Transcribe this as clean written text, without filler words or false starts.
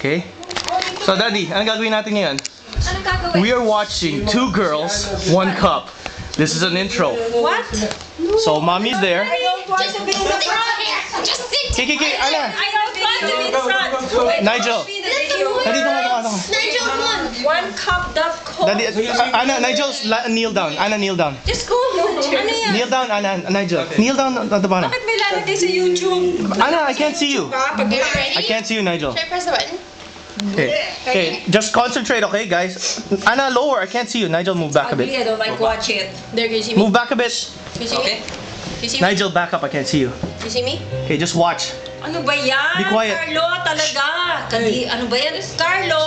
Okay? So, Daddy, anong gagawin natin ngayon? Anong gagawin? We are watching Two Girls, One Cup. This is an intro. What? So, Mommy's there. I don't want to be in the front. Just sit. Kiki, Ana! I don't want to be in the front. Nigel. Daddy, ito. Nigel, come on. Onecup.com. Daddy, Ana, Nigel, kneel down. Ana, kneel down. Just go. Ano yan? Kneel down, Ana, Nigel. Kneel down at the bottom. Bakit may lalagay sa YouTube? Ana, I can't see you. Pag Ready? I can't see you, Nigel. Should I press the button? Okay, just concentrate, okay, guys? Ana, lower. I can't see you. Nigel, move back a ugly, bit. I don't like watch it. There, can you see me? Move back a bit. Can you see me? Can you see me? Nigel, back up. I can't see you. Can you see me? Okay, just watch. Ano ba yan? Be quiet. Carlo, talaga. Ano ba yan? Carlo!